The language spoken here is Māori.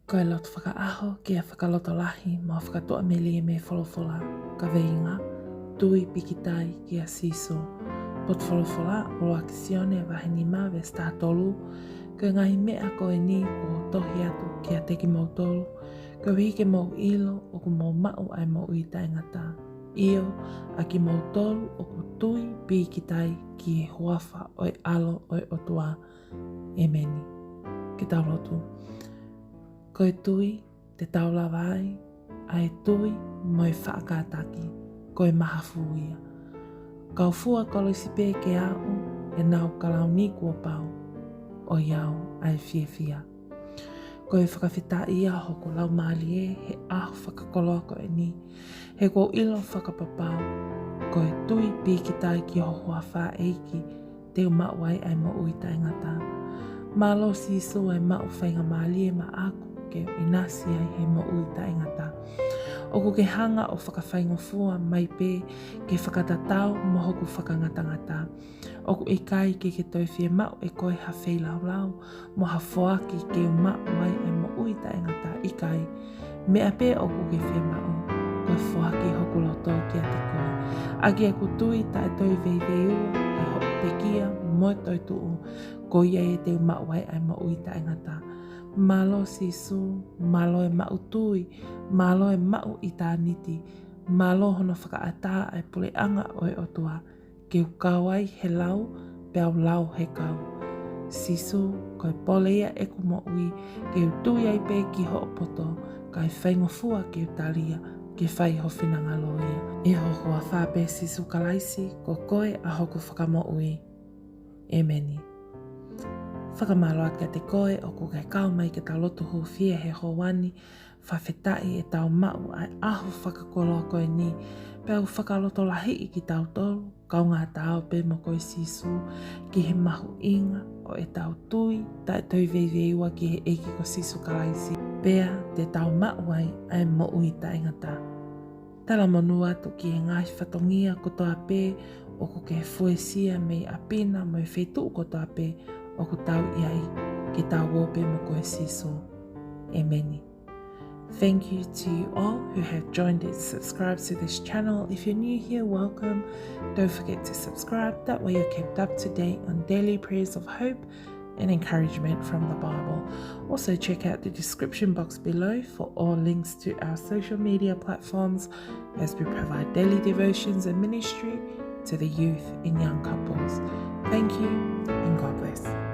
Ko e loto whakaaho ki a whakaloto lahi ma whakatoa me lia me wholofola ka veinga, tui pikitai ki a siso. Pot wholofola o a kisione wahini ma ve sta tolu, ko ngahi mea ko e ni ko tohi atu ki a teki mau tolu, ko hike mau ilo o ku mau mau ai mau ita ingata. Io a ki mau tolu o ku tui pikitai ki e huafa o e alo o e otua e meni. Ki tau lotu. Ko e tui te taula vai, a e tui mo e whaakataki, ko e maha fuia. Kau fua kolosi pē ke au, e nau kalau ni kua pau, o iau a e fia. Ko e whakawhita ia hoko lau maali e, he aho whakakoloko e ni, he ko ilo whakapapau, ko e tui pīkitai ki hohoa wha eiki, te umawai ai mo uita ingata. Malo si iso e mau whainga maali e ma aku, ke inasi ai he mo uita ingata. O ko ke hanga o whakawhaingofua mai pē ke whakatatau mo hoku whakangatangata. O ko e kai ke toi whie mau e koe ha whei lau mo ha whoaki ke umau mai e mo uita ingata i kai. Mea pē o ko ke whē mau, koe whoaki hoku loto ki a te koe. Agi e kutui ta e toi vei ua, e hoku pekia mo e toi tuu, ko ia e te umau ai ai mo uita ingata. Malo sisu, malo e mau tui, malo e mau i tā niti, malo hono whakaata ai pule anga o e otua, ke ukawai he lau, pe au lau he kau. Sisu, koe pole ia e kumo ui, ke utui ai pē ki hoopoto, kai whaingofua ke utalia, ke whai ho whinanga loia. E hohoa whāpē sisu kalaisi, ko koe a hoku whakamo ui. E meni. Whakamalo ake te koe o ko kai kau mai ke tau loto hu fia he hoani, whawhetai e tau mau ai aho whakakolo koe ni, pe au whakaloto lahi i ki tau tolu, kau ngā tau pe mo koe sisu, ki he mahu inga o e tau tui, ta e toi veiwa ki he eki ko sisu kalaisi, pea te tau mau ai mo uita ingata. Tala monua tu ki he ngai whatongia ko toa pē, o ko ke fuesia me apina mo e whetu ko toa pē, o ku tau iai ki tau wope mo koe siso. E meni. Thank you to you all who have joined and subscribed to this channel. If you're new here, welcome. Don't forget to subscribe. That way you're kept up to date on daily prayers of hope and encouragement from the Bible. Also check out the description box below for all links to our social media platforms as we provide daily devotions and ministry to the youth and young couples. Thank you and God bless.